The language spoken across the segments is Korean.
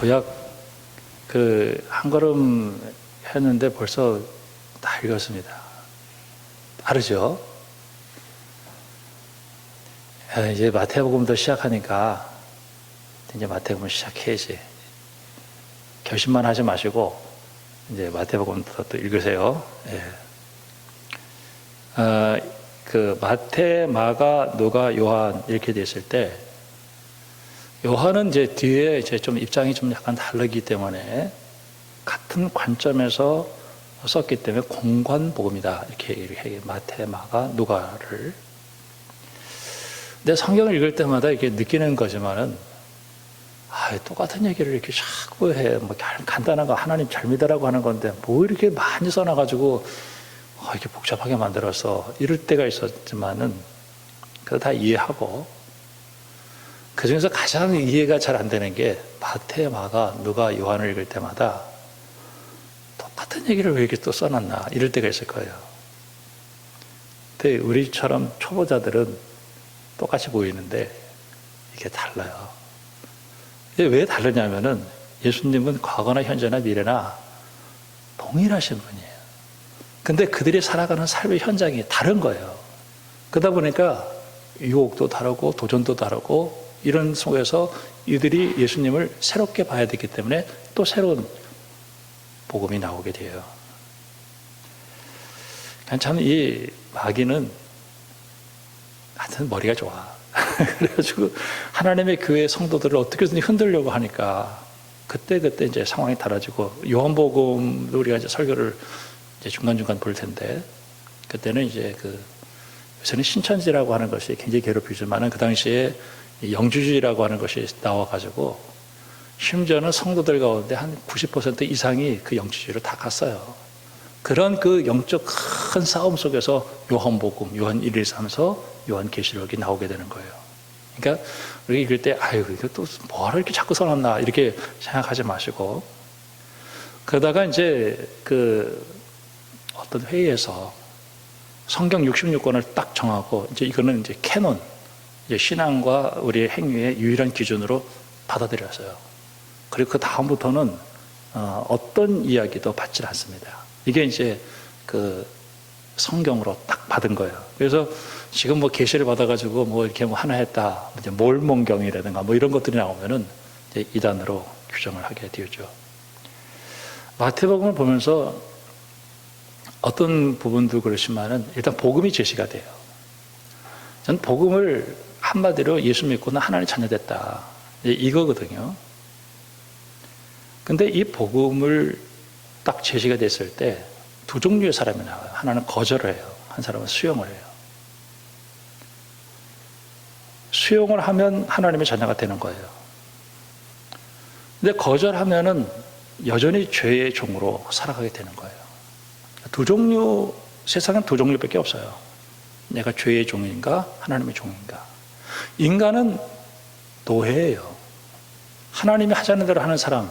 구약 한 걸음 했는데 벌써 다 읽었습니다. 다르죠? 이제 마태복음도 시작하니까 이제 마태복음 시작해야지. 결심만 하지 마시고 이제 마태복음부터 또 읽으세요. 마태, 마가, 누가, 요한 이렇게 됐을 때 요한은 이제 뒤에 이제 좀 입장이 좀 약간 다르기 때문에 같은 관점에서 썼기 때문에 공관복음이다 이렇게 마태, 마가, 누가를. 근데 성경을 읽을 때마다 이렇게 느끼는 거지만은 똑같은 얘기를 이렇게 자꾸 해. 뭐 간단한 거 하나님 잘 믿으라고 하는 건데 뭐 이렇게 많이 써놔가지고 이렇게 복잡하게 만들어서 이럴 때가 있었지만은 그거 다 이해하고 그 중에서 가장 이해가 잘 안 되는 게 마태, 마가, 누가, 요한을 읽을 때마다 똑같은 얘기를 왜 이렇게 또 써놨나 이럴 때가 있을 거예요. 근데 우리처럼 초보자들은 똑같이 보이는데 이게 달라요. 왜 다르냐면은 예수님은 과거나 현재나 미래나 동일하신 분이에요. 근데 그들이 살아가는 삶의 현장이 다른 거예요. 그러다 보니까 유혹도 다르고 도전도 다르고 이런 속에서 이들이 예수님을 새롭게 봐야 되기 때문에 또 새로운 복음이 나오게 돼요. 참 이 마귀는 하여튼 머리가 좋아. 그래가지고 하나님의 교회 성도들을 어떻게든 흔들려고 하니까 그때 이제 상황이 달라지고 요한복음도 우리가 이제 설교를 이제 중간중간 볼 텐데 그때는 이제 요새는 신천지라고 하는 것이 굉장히 괴롭히지만은 그 당시에 영주주의라고 하는 것이 나와가지고 심지어는 성도들 가운데 한 90% 이상이 그 영주주의로 다 갔어요. 그런 그 영적 큰 싸움 속에서 요한복음, 요한 1, 2, 3서 요한계시록이 나오게 되는 거예요. 그러니까 우리 읽을 때 이거 또 뭐하러 이렇게 자꾸 써놨나 이렇게 생각하지 마시고 그러다가 이제 어떤 회의에서 성경 66권을 딱 정하고 이제 이거는 이제 캐논, 이제 신앙과 우리의 행위의 유일한 기준으로 받아들였어요. 그리고 그 다음부터는 어떤 이야기도 받지 않습니다. 이게 이제 성경으로 딱 받은 거예요. 그래서 지금 뭐 계시를 받아가지고 뭐 이렇게 뭐 하나 했다, 이제 몰몬경이라든가 뭐 이런 것들이 나오면은 이제 이단으로 규정을 하게 되죠. 마태복음을 보면서 어떤 부분도 그렇지만은 일단 복음이 제시가 돼요. 전 복음을 한마디로 예수 믿고는 하나님 자녀 됐다. 이거거든요. 근데 이 복음을 딱 제시가 됐을 때 두 종류의 사람이 나와요. 하나는 거절을 해요. 한 사람은 수용을 해요. 수용을 하면 하나님의 자녀가 되는 거예요. 근데 거절하면은 여전히 죄의 종으로 살아가게 되는 거예요. 세상엔 두 종류밖에 없어요. 내가 죄의 종인가, 하나님의 종인가. 인간은 노예예요. 하나님이 하자는 대로 하는 사람,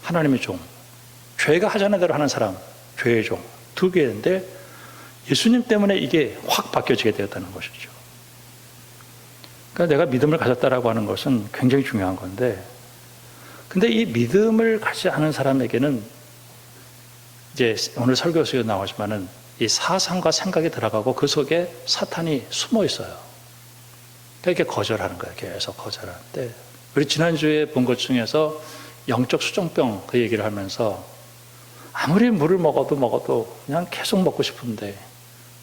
하나님의 종. 죄가 하자는 대로 하는 사람, 죄의 종. 두 개인데 예수님 때문에 이게 확 바뀌어지게 되었다는 것이죠. 그러니까 내가 믿음을 가졌다라고 하는 것은 굉장히 중요한 건데, 근데 이 믿음을 갖지 않은 사람에게는 이제 오늘 설교 속에 나오지만은 이 사상과 생각이 들어가고 그 속에 사탄이 숨어 있어요. 그러니까 이렇게 거절하는 거예요. 계속 거절하는데 우리 지난주에 본 것 중에서 영적 수종병 그 얘기를 하면서 아무리 물을 먹어도 그냥 계속 먹고 싶은데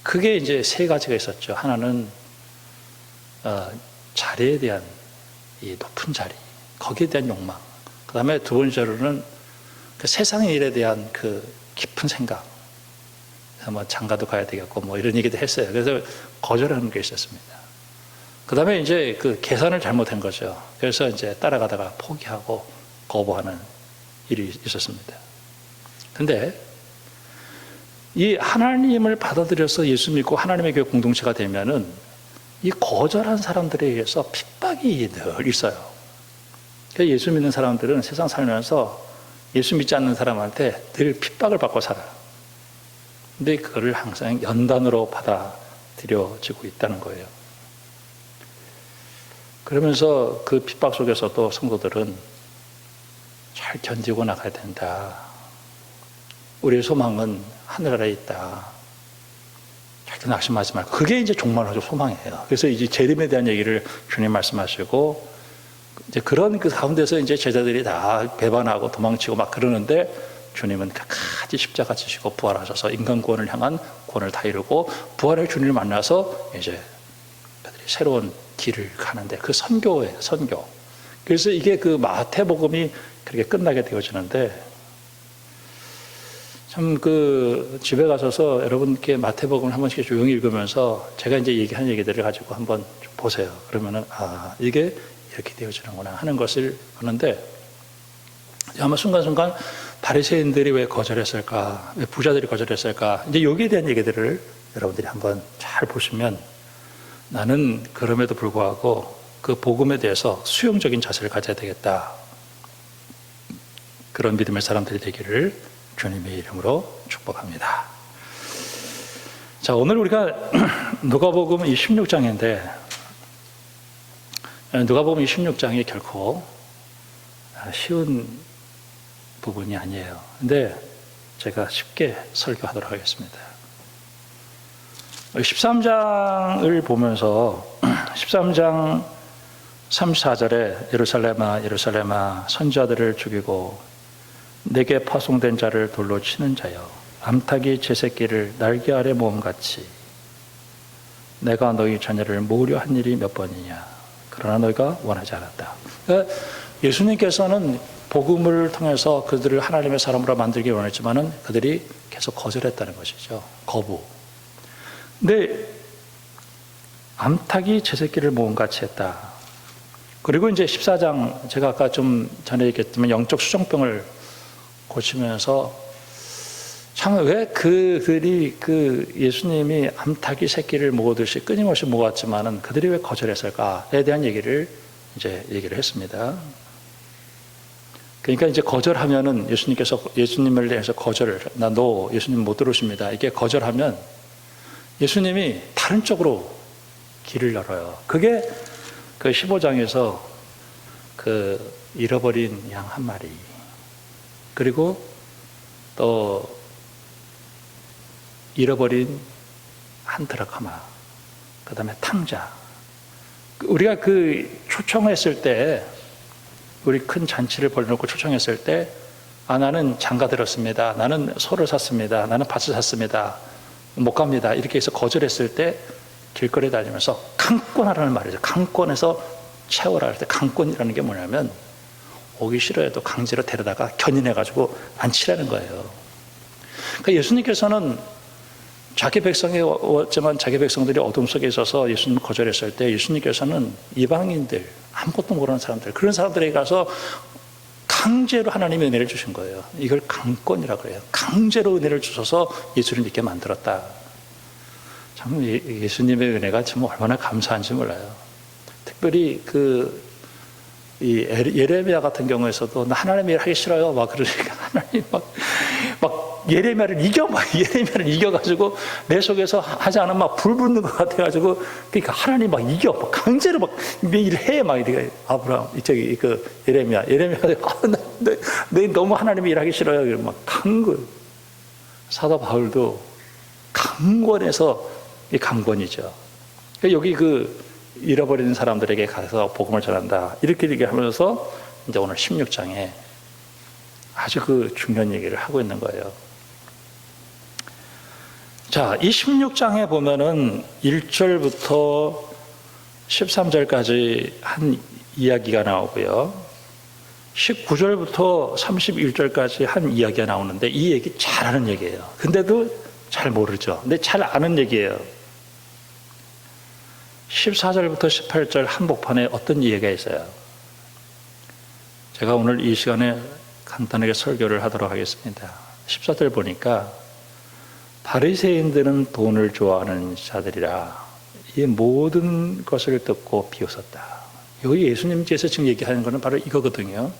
그게 이제 세 가지가 있었죠. 하나는 자리에 대한 이 높은 자리, 거기에 대한 욕망. 그 다음에 두 번째로는 그 세상의 일에 대한 그 깊은 생각. 뭐 장가도 가야 되겠고 뭐 이런 얘기도 했어요. 그래서 거절하는 게 있었습니다. 그 다음에 이제 그 계산을 잘못한 거죠. 그래서 이제 따라가다가 포기하고 거부하는 일이 있었습니다. 근데 이 하나님을 받아들여서 예수 믿고 하나님의 교회 공동체가 되면은 이 거절한 사람들에 의해서 핍박이 늘 있어요. 그러니까 예수 믿는 사람들은 세상 살면서 예수 믿지 않는 사람한테 늘 핍박을 받고 살아요. 근데 그거를 항상 연단으로 받아들여지고 있다는 거예요. 그러면서 그 핍박 속에서도 성도들은 잘 견디고 나가야 된다. 우리의 소망은 하늘 아래에 있다. 절대 낙심하지 말고. 그게 이제 종말하죠, 소망이에요. 그래서 이제 재림에 대한 얘기를 주님 말씀하시고, 이제 그런 그 가운데서 이제 제자들이 다 배반하고 도망치고 막 그러는데, 주님은 끝까지 십자가 지시고 부활하셔서 인간 구원을 향한 구원을 다 이루고, 부활의 주님을 만나서 이제 그들이 새로운 길을 가는데, 그 선교예요, 선교. 그래서 이게 그 마태복음이 그렇게 끝나게 되어지는데, 참 그 집에 가셔서 여러분께 마태복음을 한 번씩 조용히 읽으면서 제가 이제 얘기한 얘기들을 가지고 한번 좀 보세요. 그러면은 이게 이렇게 되어지는구나 하는 것을 하는데, 아마 순간순간 바리새인들이 왜 거절했을까, 왜 부자들이 거절했을까, 이제 여기에 대한 얘기들을 여러분들이 한번 잘 보시면, 나는 그럼에도 불구하고 그 복음에 대해서 수용적인 자세를 가져야 되겠다, 그런 믿음의 사람들이 되기를 주님의 이름으로 축복합니다. 자, 오늘 우리가 누가복음 26장인데, 누가복음 26장이 결코 쉬운 부분이 아니에요. 근데 제가 쉽게 설교하도록 하겠습니다. 13장을 보면서 13장 34절에 예루살렘아 예루살렘아 선지자들을 죽이고 내게 파송된 자를 돌로 치는 자여 암탉이 제 새끼를 날개 아래 모음같이 내가 너희 자녀를 모으려 한 일이 몇 번이냐 그러나 너희가 원하지 않았다. 그러니까 예수님께서는 복음을 통해서 그들을 하나님의 사람으로 만들기 원했지만은 그들이 계속 거절했다는 것이죠. 거부. 근데 암탉이 제 새끼를 모음같이 했다. 그리고 이제 14장 제가 아까 좀 전에 얘기했지만 영적 수정병을 고치면서 참 왜 그들이 그 예수님이 암탉이 새끼를 모으듯이 끊임없이 모았지만은 그들이 왜 거절했을까에 대한 얘기를 이제 얘기를 했습니다. 그러니까 이제 거절하면은 예수님을 대해서 거절을, 너 예수님 못 들으십니다. 이게 거절하면 예수님이 다른 쪽으로 길을 열어요. 그게 그 15장에서 그 잃어버린 양 한 마리, 그리고 또 잃어버린 한 드라크마, 그 다음에 탕자. 우리가 그 초청했을 때, 우리 큰 잔치를 벌려놓고 초청했을 때, 나는 장가 들었습니다. 나는 소를 샀습니다. 나는 밭을 샀습니다. 못 갑니다. 이렇게 해서 거절했을 때 길거리에 다니면서 강권하라는 말이죠. 강권에서 채워라 할 때 강권이라는 게 뭐냐면 오기 싫어해도 강제로 데려다가 견인해가지고 앉히라는 거예요. 그러니까 예수님께서는 자기 백성이 왔지만 자기 백성들이 어둠 속에 있어서 예수님 거절했을 때 예수님께서는 이방인들, 아무것도 모르는 사람들, 그런 사람들에게 가서 강제로 하나님의 은혜를 주신 거예요. 이걸 강권이라고 그래요. 강제로 은혜를 주셔서 예수를 믿게 만들었다. 참 예수님의 은혜가 참 얼마나 감사한지 몰라요. 특별히 이 예레미야 같은 경우에서도 나 하나님의 일 하기 싫어요. 막 그러니까 하나님 막 예레미야를 이겨가지고 내 속에서 하지 않으면 막 불 붙는 것 같아가지고 그러니까 하나님 막 이겨. 막 강제로 막 매일 해. 막 이렇게 아브라함, 이쪽이 예레미야가 내 너무 하나님의 일 하기 싫어요. 막 강권. 사도 바울도 강권에서 이 강권이죠. 여기 잃어버리는 사람들에게 가서 복음을 전한다. 이렇게 얘기하면서 이제 오늘 16장에 아주 중요한 얘기를 하고 있는 거예요. 자, 이 16장에 보면은 1절부터 13절까지 한 이야기가 나오고요. 19절부터 31절까지 한 이야기가 나오는데 이 얘기 잘 아는 얘기예요. 근데도 잘 모르죠. 근데 잘 아는 얘기예요. 14절부터 18절 한복판에 어떤 이야기가 있어요. 제가 오늘 이 시간에 간단하게 설교를 하도록 하겠습니다. 14절 보니까 바리새인들은 돈을 좋아하는 자들이라 이 모든 것을 듣고 비웃었다. 여기 예수님께서 지금 얘기하는 것은 바로 이거거든요.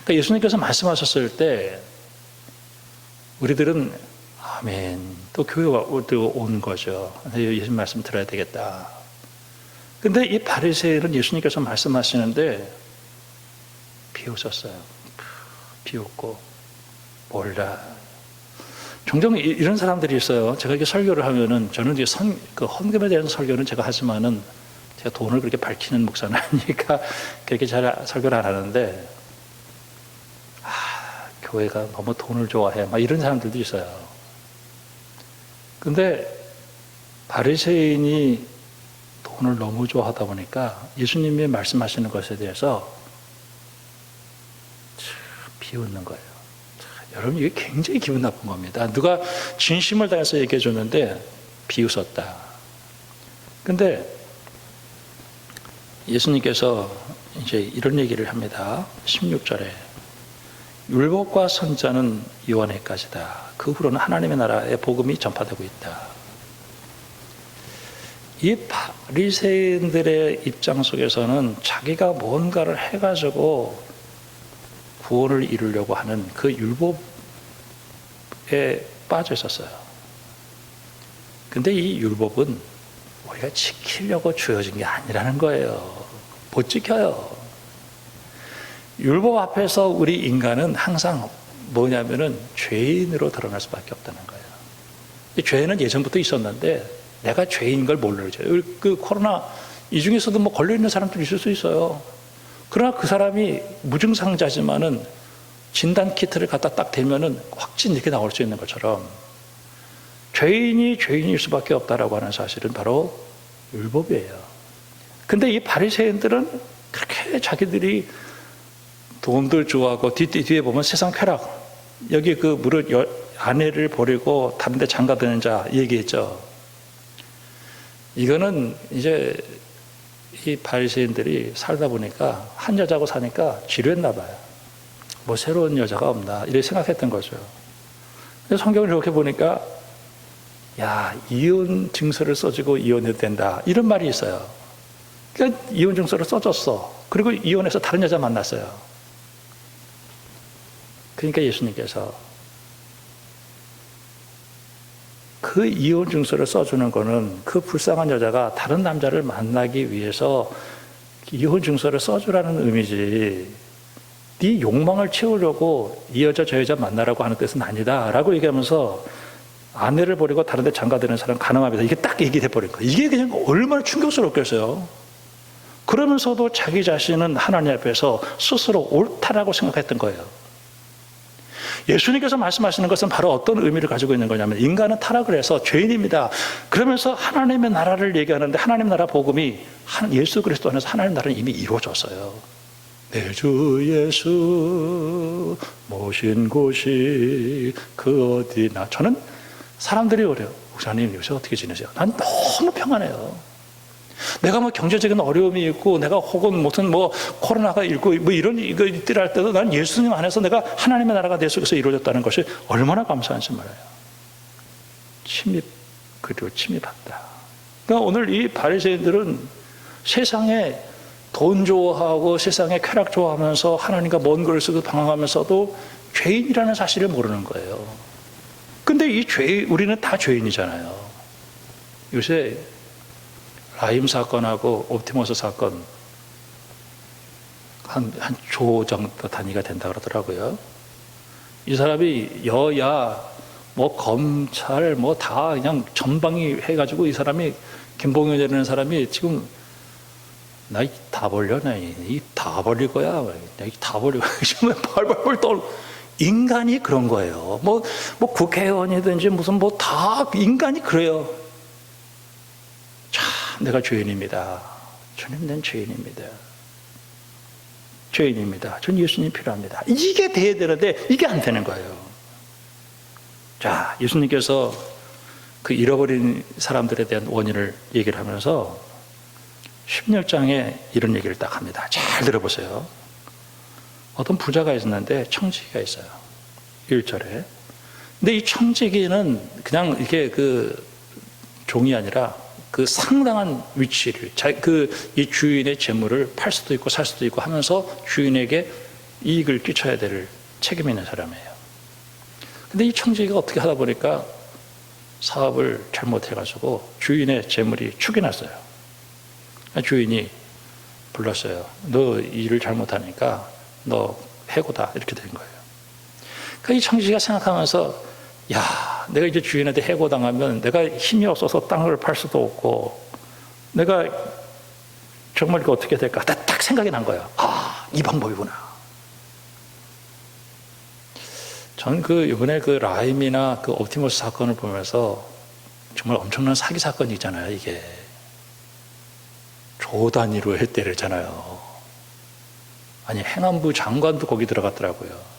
그러니까 예수님께서 말씀하셨을 때 우리들은 아멘, 또 교회가 온 거죠. 예수님 말씀 들어야 되겠다. 근데 이 바리새인은 예수님께서 말씀하시는데 비웃었어요. 비웃고 몰라. 종종 이런 사람들이 있어요. 제가 이렇게 설교를 하면은 저는 이제 그 헌금에 대한 설교는 제가 하지만은 제가 돈을 그렇게 밝히는 목사는 아니니까 그렇게 잘 설교를 안 하는데, 교회가 너무 돈을 좋아해, 막 이런 사람들도 있어요. 근데 바리새인이 돈을 너무 좋아하다 보니까 예수님이 말씀하시는 것에 대해서 비웃는 거예요. 여러분, 이게 굉장히 기분 나쁜 겁니다. 누가 진심을 다해서 얘기해 줬는데 비웃었다. 근데 예수님께서 이제 이런 얘기를 합니다. 16절에 율법과 선자는 요한에까지다. 그 후로는 하나님의 나라의 복음이 전파되고 있다. 이 바리새인들의 입장 속에서는 자기가 뭔가를 해가지고 구원을 이루려고 하는 그 율법에 빠져 있었어요. 근데 이 율법은 우리가 지키려고 주어진 게 아니라는 거예요. 못 지켜요. 율법 앞에서 우리 인간은 항상 뭐냐면은 죄인으로 드러날 수밖에 없다는 거예요. 이 죄는 예전부터 있었는데 내가 죄인인 걸 모르죠. 그 코로나 이 중에서도 뭐 걸려있는 사람들이 있을 수 있어요. 그러나 그 사람이 무증상자지만은 진단 키트를 갖다 딱 대면은 확진 이렇게 나올 수 있는 것처럼 죄인이 죄인일 수밖에 없다라고 하는 사실은 바로 율법이에요. 근데 이 바리새인들은 그렇게 자기들이 돈들 좋아하고 뒤에 보면 세상 쾌락, 여기 그 무릇 아내를 버리고 다른 데 장가드는 자 얘기했죠. 이거는 이제 이 바리새인들이 살다 보니까 한 여자하고 사니까 지루했나 봐요. 뭐 새로운 여자가 없나 이렇게 생각했던 거죠. 근데 성경을 이렇게 보니까 야, 이혼 증서를 써주고 이혼해도 된다 이런 말이 있어요. 그러니까 이혼 증서를 써줬어. 그리고 이혼해서 다른 여자 만났어요. 그러니까 예수님께서 그 이혼 증서를 써주는 거는 그 불쌍한 여자가 다른 남자를 만나기 위해서 이혼 증서를 써주라는 의미지, 네 욕망을 채우려고 이 여자 저 여자 만나라고 하는 뜻은 아니다 라고 얘기하면서 아내를 버리고 다른 데 장가드는 사람 가능합니다. 이게 딱 얘기해 버린 거예요. 이게 그냥 얼마나 충격스럽겠어요. 그러면서도 자기 자신은 하나님 앞에서 스스로 옳다라고 생각했던 거예요. 예수님께서 말씀하시는 것은 바로 어떤 의미를 가지고 있는 거냐면, 인간은 타락을 해서 죄인입니다. 그러면서 하나님의 나라를 얘기하는데 하나님 나라 복음이 예수 그리스도 안에서 하나님 나라는 이미 이루어졌어요. 내 주 예수 모신 곳이 그 어디나. 저는 사람들이 그래요. 목사님 요새 어떻게 지내세요? 난 너무 평안해요. 내가 뭐 경제적인 어려움이 있고 내가 혹은 무슨 뭐 코로나가 있고 뭐 이런 이거 있더라 할 때도 난 예수님 안에서 내가 하나님의 나라가 내 속에서 이루어졌다는 것이 얼마나 감사한지 몰라요. 그리고 침입한다. 그러니까 오늘 이 바리새인들은 세상에 돈 좋아하고 세상에 쾌락 좋아하면서 하나님과 먼 거리를 쓰고 방황하면서도 죄인이라는 사실을 모르는 거예요. 근데 우리는 다 죄인이잖아요. 요새 라임 사건하고 옵티머스 사건 한 조 정도 단위가 된다 그러더라고요. 이 사람이 여야 뭐 검찰 뭐 다 그냥 전방위 해가지고 이 사람이 김봉현이라는 사람이 지금 나 다 벌려, 다 벌릴 거야, 다 벌리고 지금 벌벌벌 떨. 인간이 그런 거예요. 뭐 국회의원이든지 무슨 뭐 다 인간이 그래요. 내가 죄인입니다. 주님, 난 죄인입니다. 죄인입니다. 전 예수님 필요합니다. 이게 돼야 되는데 이게 안 되는 거예요. 자, 예수님께서 그 잃어버린 사람들에 대한 원인을 얘기를 하면서 16장에 이런 얘기를 딱 합니다. 잘 들어보세요. 어떤 부자가 있었는데 청지기가 있어요. 1절에. 근데 이 청지기는 그냥 이게 그 종이 아니라 그 상당한 위치를, 이 주인의 재물을 팔 수도 있고 살 수도 있고 하면서 주인에게 이익을 끼쳐야 될 책임 있는 사람이에요. 근데 이 청지기가 어떻게 하다 보니까 사업을 잘못해가지고 주인의 재물이 축이 났어요. 주인이 불렀어요. 너 일을 잘못하니까 너 해고다. 이렇게 된 거예요. 이 청지기가 생각하면서, 야, 내가 이제 주인한테 해고당하면 내가 힘이 없어서 땅을 팔 수도 없고, 내가 정말 이거 어떻게 될까? 딱 생각이 난 거예요. 아, 이 방법이구나. 저는 이번에 라임이나 옵티머스 사건을 보면서 정말 엄청난 사기 사건이잖아요, 이게. 조 단위로 때리잖아요. 아니, 행안부 장관도 거기 들어갔더라고요.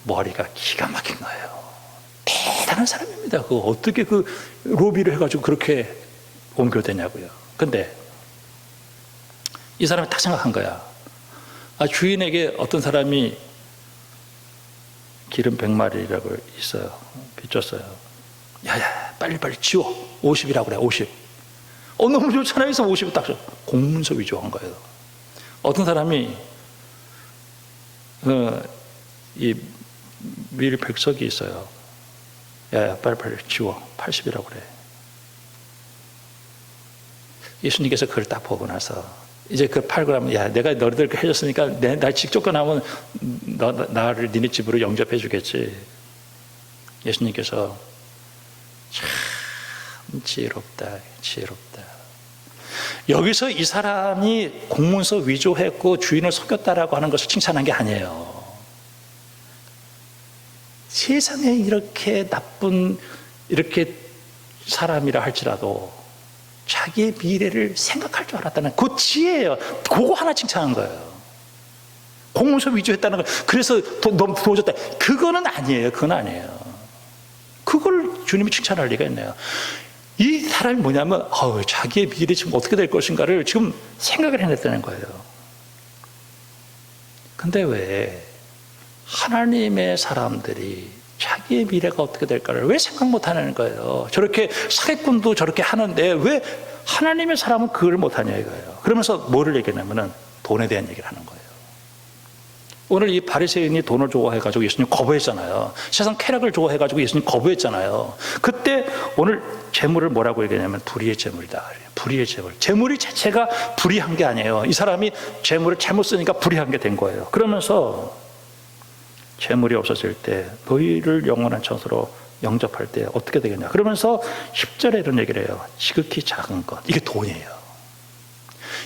머리가 기가 막힌 거예요. 대단한 사람입니다. 어떻게 로비를 해가지고 그렇게 옮겨대냐고요. 근데 이 사람이 딱 생각한 거야. 아, 주인에게 어떤 사람이 기름 100마리라고 있어요. 빚줬어요. 야야, 빨리빨리 지워. 50이라고 그래, 50. 너무 좋잖아요. 그래서 50을 딱 줘. 공문서 위조한 거예요. 어떤 사람이 이 밀 백석이 있어요. 야야, 빨리빨리 지워. 80이라고 그래. 예수님께서 그걸 딱 보고 나서 이제 팔고 나면, 야, 내가 너희들 해줬으니까 날 직접 쫓겨나면 나를 니네 집으로 영접해 주겠지. 예수님께서 참 지혜롭다. 여기서 이 사람이 공문서 위조했고 주인을 속였다라고 하는 것을 칭찬한 게 아니에요. 세상에 이렇게 나쁜 사람이라 할지라도 자기의 미래를 생각할 줄 알았다는 그 지혜예요. 그거 하나 칭찬한 거예요. 공문서 위조했다는 거, 그래서 너무 도와줬다. 그거는 아니에요. 그걸 주님이 칭찬할 리가 있나요? 이 사람이 뭐냐면, 자기의 미래 지금 어떻게 될 것인가를 지금 생각을 해냈다는 거예요. 근데 왜 하나님의 사람들이 자기의 미래가 어떻게 될까를 왜 생각 못하는 거예요? 저렇게 사기꾼도 저렇게 하는데 왜 하나님의 사람은 그걸 못하냐 이거예요. 그러면서 뭐를 얘기하냐면은 돈에 대한 얘기를 하는 거예요. 오늘 이 바리새인이 돈을 좋아해가지고 예수님 거부했잖아요. 세상 쾌락을 좋아해가지고 예수님 거부했잖아요. 그때 오늘 재물을 뭐라고 얘기하냐면 불의의 재물이다. 불의의 재물. 재물이 자체가 불의한 게 아니에요. 이 사람이 재물을 잘못 쓰니까 불의한 게 된 거예요. 그러면서 재물이 없어질 때 너희를 영원한 천사로 영접할 때 어떻게 되겠냐. 그러면서 10절에 이런 얘기를 해요. 지극히 작은 것. 이게 돈이에요.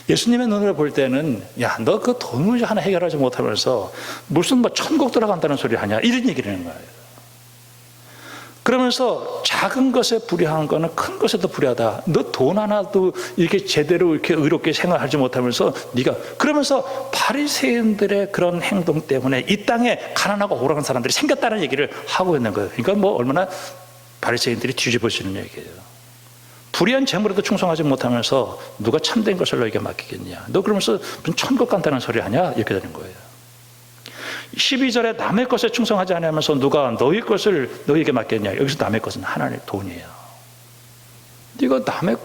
예수님의 눈으로 볼 때는, 야, 너 그 돈 문제 하나 해결하지 못하면서 무슨 천국 들어간다는 소리 하냐, 이런 얘기를 하는 거예요. 그러면서 작은 것에 불의한 거는 큰 것에도 불의하다. 너 돈 하나도 이렇게 제대로 이렇게 의롭게 생활하지 못하면서 네가, 그러면서 바리새인들의 그런 행동 때문에 이 땅에 가난하고 억울한 사람들이 생겼다는 얘기를 하고 있는 거예요. 그러니까 얼마나 바리새인들이 뒤집어지는 얘기예요. 불의한 재물에도 충성하지 못하면서 누가 참된 것을 너에게 맡기겠냐. 너 그러면서 무슨 천국 간다는 소리 하냐? 이렇게 되는 거예요. 12절에 남의 것에 충성하지 않으면서 누가 너희 것을 너희에게 맡겠냐. 여기서 남의 것은 하나님의 돈이에요. 네가 남의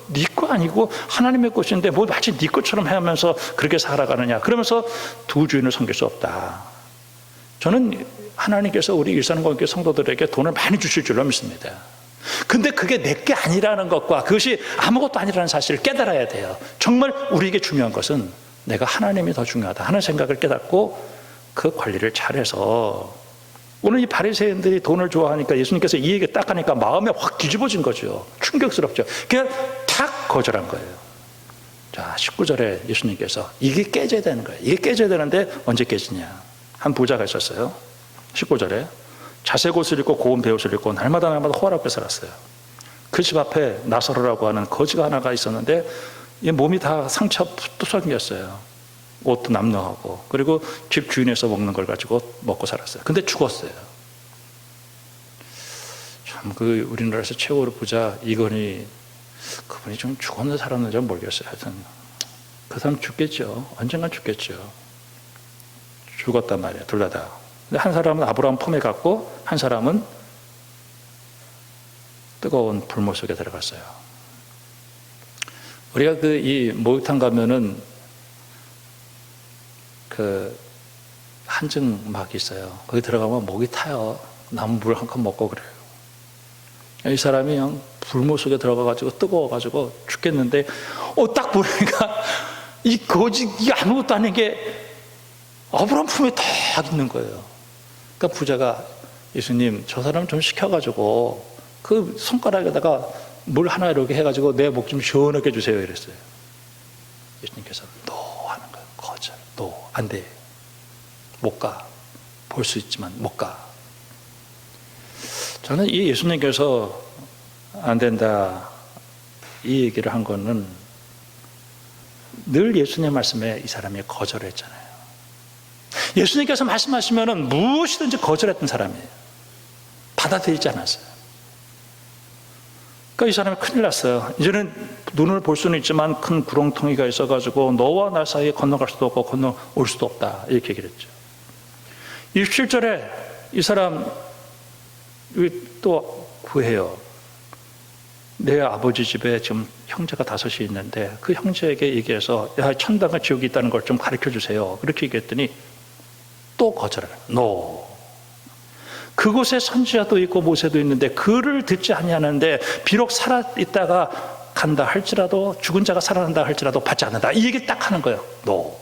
네 거 아니고 하나님의 것인데 뭐 마치 네 것처럼 하면서 그렇게 살아가느냐. 그러면서 두 주인을 섬길 수 없다. 저는 하나님께서 우리 일산공교회 성도들에게 돈을 많이 주실 줄로 믿습니다. 근데 그게 내게 아니라는 것과 그것이 아무것도 아니라는 사실을 깨달아야 돼요. 정말 우리에게 중요한 것은 내가 하나님이 더 중요하다 하는 생각을 깨닫고 그 관리를 잘해서, 오늘 이 바리새인들이 돈을 좋아하니까 예수님께서 이 얘기 딱 하니까 마음에 확 뒤집어진 거죠. 충격스럽죠. 그냥 탁 거절한 거예요. 자, 19절에 예수님께서 이게 깨져야 되는 거예요. 이게 깨져야 되는데 언제 깨지냐. 한 부자가 있었어요. 19절에 자색 옷을 입고 고운 베옷을 입고 날마다 호화 앞에 살았어요. 그 집 앞에 나사로라고 하는 거지가 하나가 있었는데 이 몸이 다 상처 뚜성이었어요. 옷도 남루하고, 그리고 집 주인에서 먹는 걸 가지고 먹고 살았어요. 근데 죽었어요. 참 우리나라에서 최고로 부자 이건희, 그분이 좀 죽었는지 살았는지 모르겠어요. 하여튼 그 사람 죽겠죠. 언젠간 죽겠죠. 죽었단 말이에요. 둘 다. 근데 한 사람은 아브라함 품에 갔고 한 사람은 뜨거운 불못 속에 들어갔어요. 우리가 이 목욕탕 가면은 한증막이 있어요. 거기 들어가면 목이 타요. 나무물 한 컵 먹고 그래요. 이 사람이 그냥 불못 속에 들어가가지고 뜨거워가지고 죽겠는데, 딱 보니까 이 거지, 이게 아무것도 아닌 게 아브라함 품에 딱 있는 거예요. 그러니까 부자가 예수님 저 사람 좀 시켜가지고 그 손가락에다가 물 하나 이렇게 해가지고 내 목 좀 시원하게 해주세요 이랬어요. 예수님께서 노 하는 거예요. 거절. 노. 안 돼. 못 가. 볼 수 있지만 못 가. 저는 이 예수님께서 안 된다 이 얘기를 한 거는 늘 예수님 말씀에 이 사람이 거절했잖아요. 예수님께서 말씀하시면은 무엇이든지 거절했던 사람이에요. 받아들이지 않았어요. 그러니까 이 사람이 큰일 났어요. 이제는 눈을 볼 수는 있지만 큰 구렁텅이가 있어가지고 너와 나 사이에 건너갈 수도 없고 건너올 수도 없다 이렇게 얘기를 했죠. 27절에 이 사람 또 구해요. 내 아버지 집에 지금 형제가 5이 있는데 그 형제에게 얘기해서 야, 천당과 지옥이 있다는 걸 좀 가르쳐 주세요. 그렇게 얘기했더니 또 거절하는 노. 그곳에 선지자도 있고 모세도 있는데 그를 듣지 아니하는데 비록 살아있다가 간다 할지라도 죽은 자가 살아난다 할지라도 받지 않는다. 이 얘기 딱 하는 거예요. 노.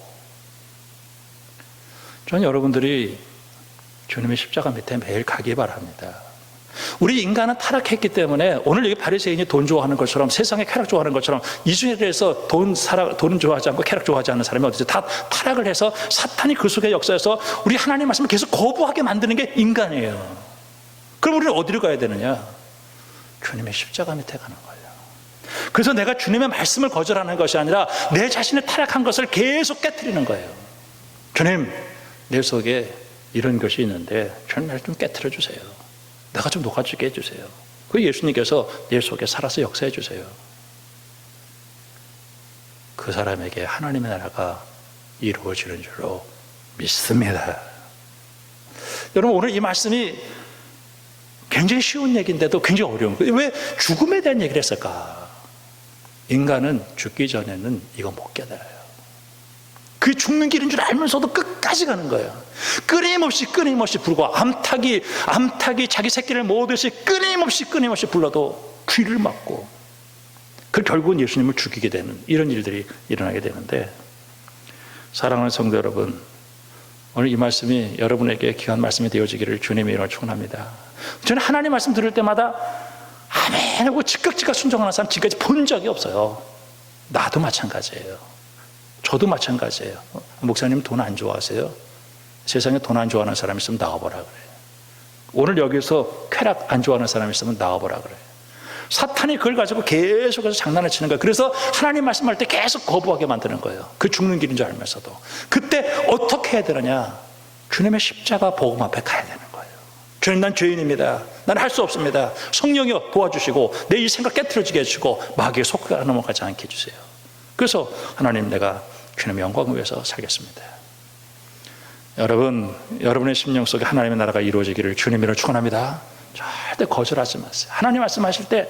저는 여러분들이 주님의 십자가 밑에 매일 가기 바랍니다. 우리 인간은 타락했기 때문에 오늘 여기 바리새인이 돈 좋아하는 것처럼 세상에 쾌락 좋아하는 것처럼 이중에 대해서 돈은 좋아하지 않고 쾌락 좋아하지 않는 사람이 어디서 다 타락을 해서 사탄이 그 속에 역사해서 우리 하나님 말씀을 계속 거부하게 만드는 게 인간이에요. 그럼 우리는 어디로 가야 되느냐? 주님의 십자가 밑에 가는 거예요. 그래서 내가 주님의 말씀을 거절하는 것이 아니라 내 자신의 타락한 것을 계속 깨트리는 거예요. 주님, 내 속에 이런 것이 있는데 주님 날 좀 깨트려 주세요. 내가 좀 녹아지게 해주세요. 그 예수님께서 내 속에 살아서 역사해 주세요. 그 사람에게 하나님의 나라가 이루어지는 줄로 믿습니다. 여러분 오늘 이 말씀이 굉장히 쉬운 얘기인데도 굉장히 어려운 거예요. 왜 죽음에 대한 얘기를 했을까? 인간은 죽기 전에는 이거 못 깨달아요. 그 죽는 길인 줄 알면서도 끝까지 가는 거예요. 끊임없이 부르고 암탉이 자기 새끼를 모으듯이 끊임없이 불러도 귀를 막고 그 결국은 예수님을 죽이게 되는 이런 일들이 일어나게 되는데 사랑하는 성도 여러분, 오늘 이 말씀이 여러분에게 귀한 말씀이 되어지기를 주님의 이름으로 축원합니다. 저는 하나님 말씀 들을 때마다 아멘 하고 즉각 순종하는 사람 지금까지 본 적이 없어요. 나도 마찬가지예요. 저도 마찬가지예요. 목사님 돈 안 좋아하세요? 세상에 돈 안 좋아하는 사람 있으면 나와보라 그래요. 오늘 여기서 쾌락 안 좋아하는 사람 있으면 나와보라 그래요. 사탄이 그걸 가지고 계속해서 장난을 치는 거예요. 그래서 하나님 말씀할 때 계속 거부하게 만드는 거예요. 그 죽는 길인 줄 알면서도. 그때 어떻게 해야 되느냐? 주님의 십자가 복음 앞에 가야 되는 거예요. 주님, 난 죄인입니다. 난 할 수 없습니다. 성령이여 도와주시고 내 이 생각 깨트려지게 해주시고 마귀의 속가 넘어가지 않게 해주세요. 그래서 하나님, 내가 주님의 영광을 위해서 살겠습니다. 여러분, 여러분의 심령 속에 하나님의 나라가 이루어지기를 주님으로 축원합니다. 절대 거절하지 마세요. 하나님 말씀하실 때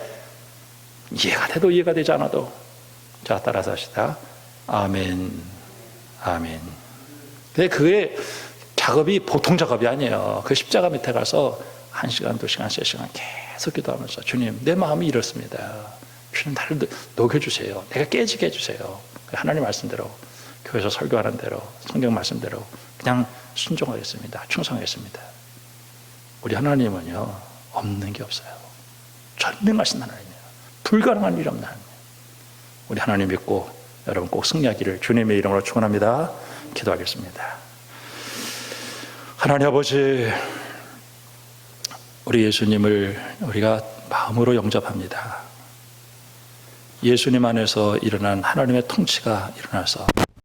이해가 돼도 이해가 되지 않아도 자, 따라서 하시다. 아멘, 아멘. 근데 그게 작업이 보통 작업이 아니에요. 그 십자가 밑에 가서 1시간, 2시간, 3시간 계속 기도하면서 주님, 내 마음이 이렇습니다. 주님, 나를 녹여주세요. 내가 깨지게 해주세요. 하나님 말씀대로, 교회에서 설교하는 대로, 성경 말씀대로 그냥 순종하겠습니다. 충성하겠습니다. 우리 하나님은요, 없는 게 없어요. 전능하신 하나님이에요. 불가능한 일이 없는 하나님. 우리 하나님 믿고 여러분 꼭 승리하기를 주님의 이름으로 축원합니다. 기도하겠습니다. 하나님 아버지, 우리 예수님을 우리가 마음으로 영접합니다. 예수님 안에서 일어난 하나님의 통치가 일어나서